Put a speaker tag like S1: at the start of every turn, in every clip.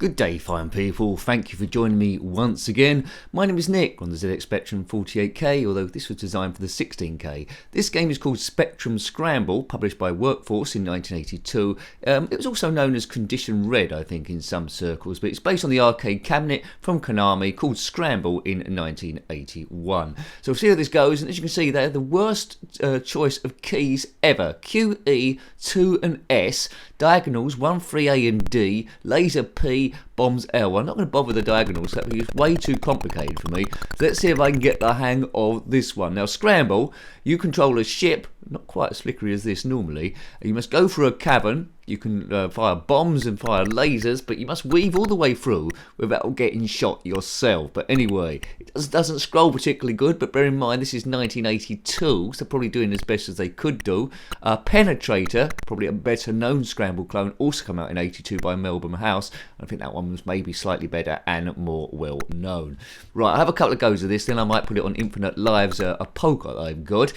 S1: Good day, fine people. Thank you for joining me once again. My name is Nick on the ZX Spectrum 48K, although this was designed for the 16K. This game is called Spectrum Scramble, published by Workforce in 1982. It was also known as Condition Red, I think, in some circles, but it's based on the arcade cabinet from Konami called Scramble in 1981. So we'll see how this goes, and as you can see, they're the worst choice of keys ever. Q, E, 2 and S, diagonals 1, 3, A and D, laser P, bombs L. I'm not going to bother with the diagonals, that would be way too complicated for me. So let's see if I can get the hang of this one. Now, Scramble, you control a ship, not quite as flickery as this normally. You must go through a cavern. You can fire bombs and fire lasers, but you must weave all the way through without getting shot yourself. But anyway, it doesn't scroll particularly good, but bear in mind this is 1982, so probably doing as best as they could do. Penetrator, probably a better known Scramble clone, also come out in 82 by Melbourne House. I think that one was maybe slightly better and more well known. Right, I have a couple of goes of this, then I might put it on Infinite Lives, a poker that I've got.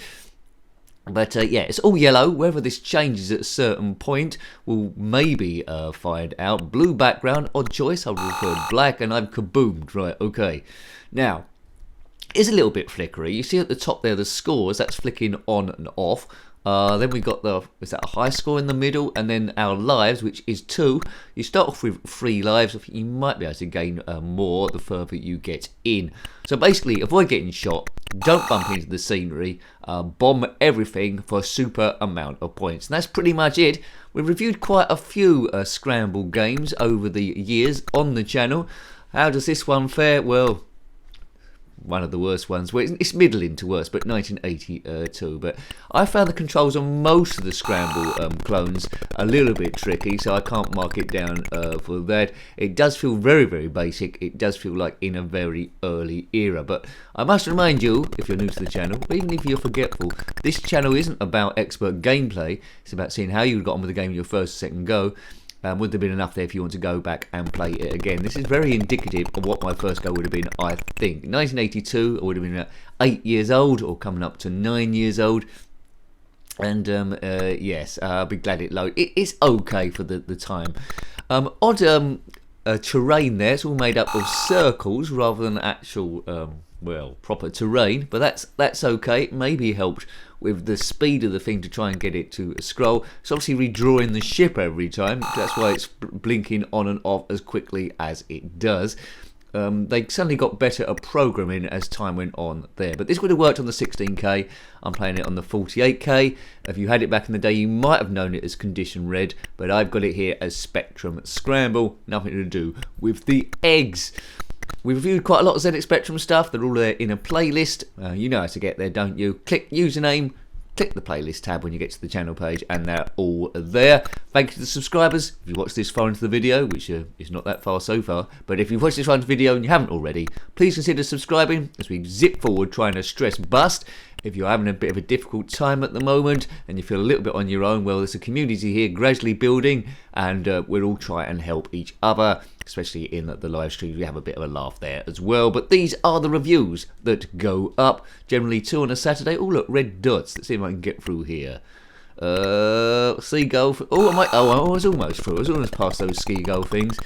S1: But yeah, it's all yellow. Whether this changes at a certain point, we'll maybe find out. Blue background, odd choice. I would have preferred black, and I've kaboomed. Right, okay. Now, it's a little bit flickery. You see at the top there the scores. That's flicking on and off. Then we got is that a high score in the middle, and then our lives, which is 2. You start off with 3 lives. I think you might be able to gain more the further you get in. So basically, avoid getting shot, don't bump into the scenery, bomb everything for a super amount of points. And that's pretty much it. We've reviewed quite a few Scramble games over the years on the channel. How does this one fare? Well, one of the worst ones. Well, it's middling to worse, but 1982. But I found the controls on most of the Scramble clones a little bit tricky, so I can't mark it down for that. It does feel very, very basic. It does feel like in a very early era. But I must remind you, if you're new to the channel, or even if you're forgetful, this channel isn't about expert gameplay. It's about seeing how you got on with the game in your first or second go. Would there have been enough there if you want to go back and play it again? This is very indicative of what my first go would have been, I think. 1982, I would have been 8 years old, or coming up to 9 years old. And yes, I'll be glad it loaded. It's okay for the time. Odd terrain there. It's all made up of circles rather than actual, well, proper terrain. But that's okay. It maybe helped with the speed of the thing to try and get it to scroll. It's obviously redrawing the ship every time. That's why it's blinking on and off as quickly as it does. They suddenly got better at programming as time went on there. But this would have worked on the 16K. I'm playing it on the 48K. If you had it back in the day, you might have known it as Condition Red. But I've got it here as Spectrum Scramble. Nothing to do with the eggs. We've reviewed quite a lot of ZX Spectrum stuff. They're all there in a playlist. You know how to get there, don't you? Click username, click the playlist tab when you get to the channel page, and they're all there. Thank you to the subscribers. If you watched this far into the video, which is not that far so far, but if you've watched this far into the video and you haven't already, please consider subscribing as we zip forward trying to stress bust. If you're having a bit of a difficult time at the moment and you feel a little bit on your own, well, there's a community here gradually building, and we'll all try and help each other, especially in the live streams. We have a bit of a laugh there as well. But these are the reviews that go up, generally 2 on a Saturday. Oh, look, red dots. Let's see if I can get through here. Seagull. I was almost through. I was almost past those ski-gull things.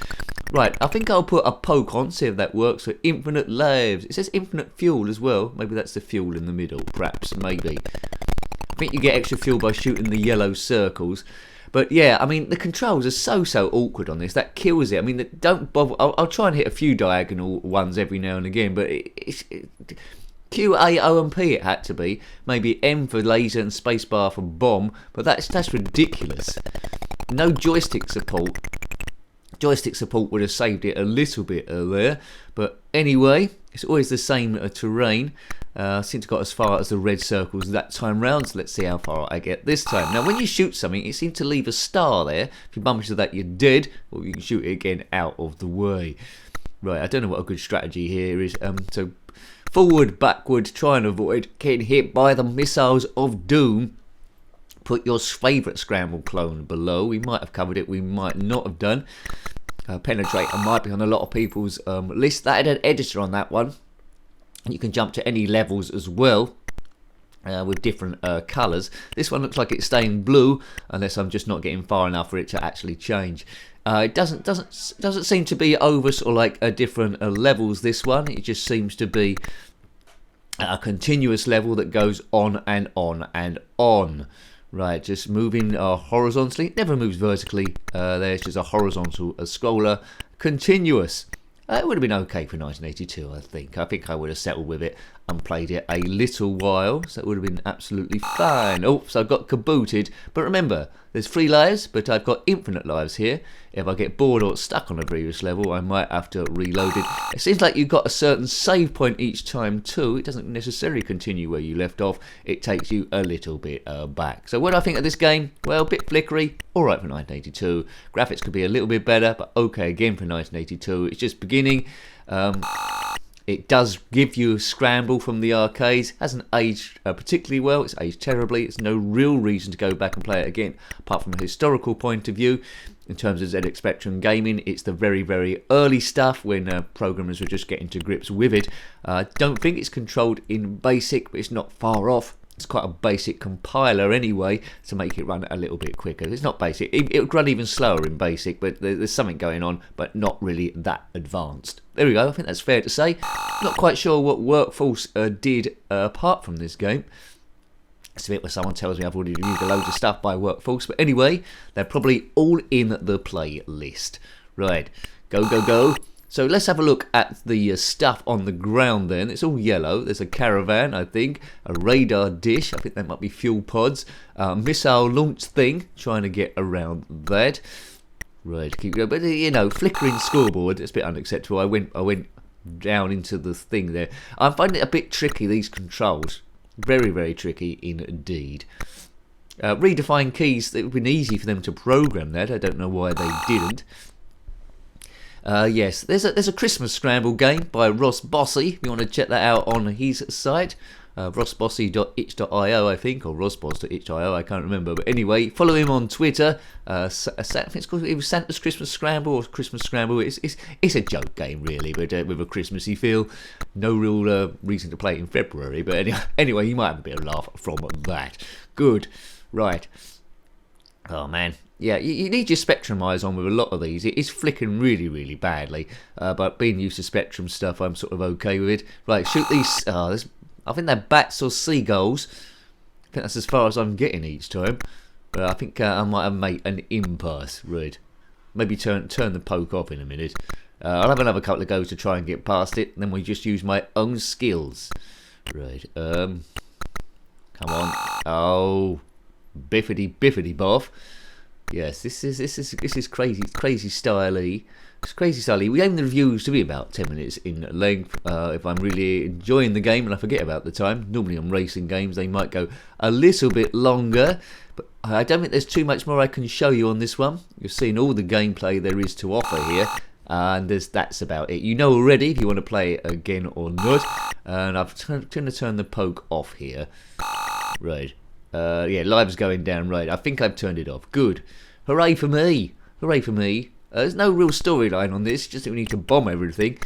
S1: Right, I think I'll put a poke on, see if that works, for Infinite Lives. It says Infinite Fuel as well. Maybe that's the fuel in the middle, perhaps, maybe. I think you get extra fuel by shooting the yellow circles. But yeah, I mean, the controls are so awkward on this. That kills it. I mean, don't bother. I'll try and hit a few diagonal ones every now and again, but it's Q, A, O and P it had to be. Maybe M for laser and spacebar for bomb, but that's ridiculous. No joystick support. Joystick support would have saved it a little bit there, but anyway, it's always the same terrain. Seems to got as far as the red circles that time round, so let's see how far I get this time. Now, when you shoot something, it seems to leave a star there. If you bump into that, you're dead, or you can shoot it again out of the way. Right, I don't know what a good strategy here is. So forward, backward, try and avoid getting hit by the missiles of doom. Put your favourite Scramble clone below. We might have covered it, we might not have done. Penetrator might be on a lot of people's list. That had an editor on that one. You can jump to any levels as well with different colours. This one looks like it's staying blue, unless I'm just not getting far enough for it to actually change. It doesn't seem to be over sort of like different levels. This one, it just seems to be a continuous level that goes on and on and on. Right, just moving horizontally. It never moves vertically. There's just a horizontal scroller, continuous. It would have been okay for 1982, I think. I think I would have settled with it and played it a little while, so it would have been absolutely fine. Oh, so I got kabooted. But remember, there's 3 lives, but I've got infinite lives here. If I get bored or stuck on a previous level, I might have to reload it. It seems like you've got a certain save point each time too. It doesn't necessarily continue where you left off. It takes you a little bit back. So what do I think of this game? Well, a bit flickery. Alright for 1982. Graphics could be a little bit better, but okay again for 1982. It's just beginning. It does give you Scramble from the arcades. Hasn't aged particularly well. It's aged terribly. It's no real reason to go back and play it again, apart from a historical point of view. In terms of ZX Spectrum gaming, it's the very, very early stuff when programmers were just getting to grips with it. I don't think it's controlled in BASIC, but it's not far off. It's quite a basic compiler anyway to make it run a little bit quicker. It's not basic. It would run even slower in BASIC, but there's something going on, but not really that advanced. There we go. I think that's fair to say. Not quite sure what Workforce did apart from this game. It's a bit where someone tells me I've already reviewed a load of stuff by Workforce, but anyway, they're probably all in the playlist. Right, go, go, go. So let's have a look at the stuff on the ground then. It's all yellow. There's a caravan, I think, a radar dish. I think that might be fuel pods. Missile launch thing, trying to get around that. Right, keep going. But, you know, flickering scoreboard, it's a bit unacceptable. I went down into the thing there. I'm finding it a bit tricky, these controls. Very, very tricky indeed. Redefine keys, it would have been easy for them to program that. I don't know why they didn't. Yes, there's a Christmas Scramble game by Ross Bossy. If you want to check that out on his site, rossbossy.itch.io, I think, or rossboss.itch.io, I can't remember. But anyway, follow him on Twitter. I think it's called either Santa's Christmas Scramble or Christmas Scramble. It's a joke game, really, but with a Christmassy feel. No real reason to play it in February, but anyway, you might have a bit of laugh from that. Good. Right. Oh, man. Yeah, you need your Spectrum eyes on with a lot of these. It is flicking really, really badly. But being used to Spectrum stuff, I'm sort of okay with it. Right, shoot these. I think they're bats or seagulls. I think that's as far as I'm getting each time. But I think I might have made an impasse. Right. Maybe turn the poke off in a minute. I'll have another couple of goes to try and get past it. And then we just use my own skills. Right. Come on. Oh. Biffity boff. Yes, this is crazy style-y. It's crazy style-y. We aim the reviews to be about 10 minutes in length. If I'm really enjoying the game and I forget about the time, normally on racing games they might go a little bit longer. But I don't think there's too much more I can show you on this one. You've seen all the gameplay there is to offer here. And that's about it. You know already if you want to play it again or not. And I'm going to turn the poke off here. Right. Yeah, live's going down. Right, I think I've turned it off. Good. Hooray for me. Hooray for me. There's no real storyline on this, just that we need to bomb everything.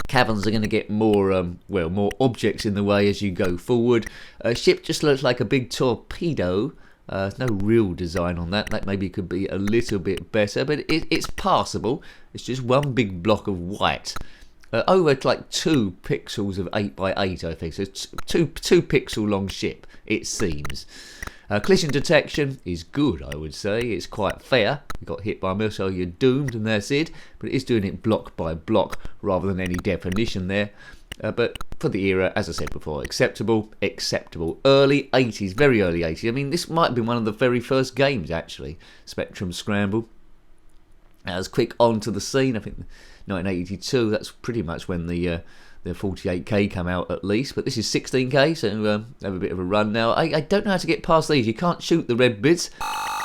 S1: Caverns are going to get more, more objects in the way as you go forward. Ship just looks like a big torpedo. There's no real design on that. That maybe could be a little bit better, but it's passable. It's just one big block of white. Over like 2 pixels of 8x8, I think. So it's two pixel long ship, it seems. Collision detection is good, I would say. It's quite fair. You got hit by a missile, you're doomed, and that's it. But it is doing it block by block rather than any definition there. But for the era, as I said before, acceptable. Early 80s, very early 80s. I mean, this might have been one of the very first games, actually. Spectrum Scramble. As quick onto the scene, I think 1982, that's pretty much when the 48K come out at least, but this is 16K, so have a bit of a run now. I don't know how to get past these. You can't shoot the red bits,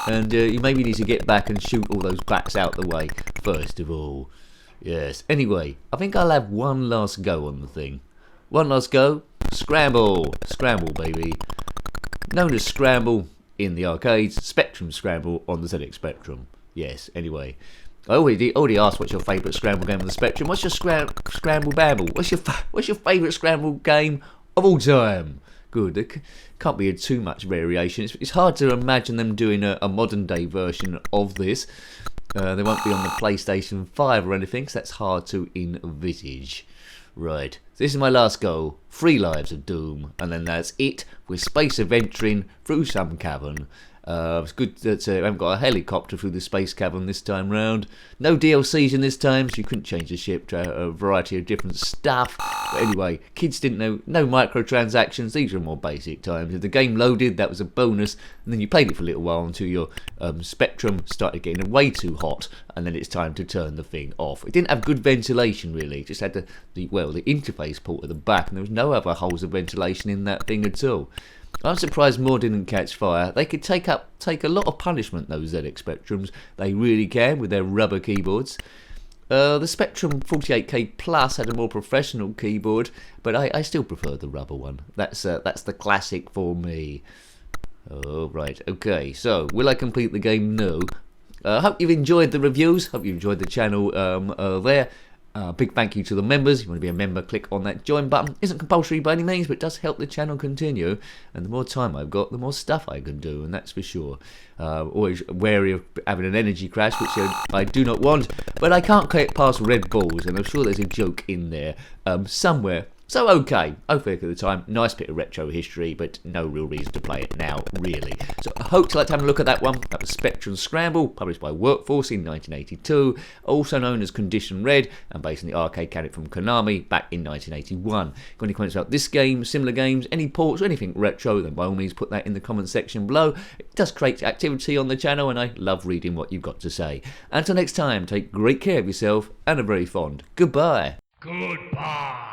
S1: and you maybe need to get back and shoot all those bats out the way first of all. Yes, anyway, I think I'll have one last go on the thing. One last go. Scramble, baby. Known as Scramble in the arcades, Spectrum Scramble on the ZX Spectrum. Yes, anyway. I already asked what's your favourite Scramble game on the Spectrum. What's your Scramble Babble? What's your favourite Scramble game of all time? Good. There can't be too much variation. It's hard to imagine them doing a modern day version of this. They won't be on the PlayStation 5 or anything, so that's hard to envisage. Right, so this is my last goal. 3 lives of doom, and then that's it. We're space adventuring through some cavern. It's good that I haven't got a helicopter through the space cavern this time round. No DLCs in this time, so you couldn't change the ship to a variety of different stuff. But anyway, kids didn't know, no microtransactions. These are more basic times. If the game loaded, that was a bonus, and then you played it for a little while until your spectrum started getting way too hot, and then it's time to turn the thing off. It didn't have good ventilation really. It just had the interface port at the back, and there was no other holes of ventilation in that thing at all. I'm surprised more didn't catch fire. They could take a lot of punishment, those ZX Spectrums. They really can, with their rubber keyboards. The Spectrum 48K Plus had a more professional keyboard, but I still prefer the rubber one. That's the classic for me. Oh, right, okay, so will I complete the game? No. Hope you've enjoyed the reviews. Hope you enjoyed the channel there. Big thank you to the members. If you want to be a member, click on that join button. Isn't compulsory by any means, but does help the channel continue. And the more time I've got, the more stuff I can do, and that's for sure. Always wary of having an energy crash, which I do not want. But I can't get past red balls, and I'm sure there's a joke in there somewhere. So okay, hopefully at the time, nice bit of retro history, but no real reason to play it now, really. So I hope you like to have a look at that one. That was Spectrum Scramble, published by Workforce in 1982, also known as Condition Red, and based on the arcade cabinet from Konami back in 1981. Got any comments about this game, similar games, any ports, or anything retro, then by all means put that in the comment section below. It does create activity on the channel, and I love reading what you've got to say. Until next time, take great care of yourself, and a very fond goodbye.
S2: Goodbye.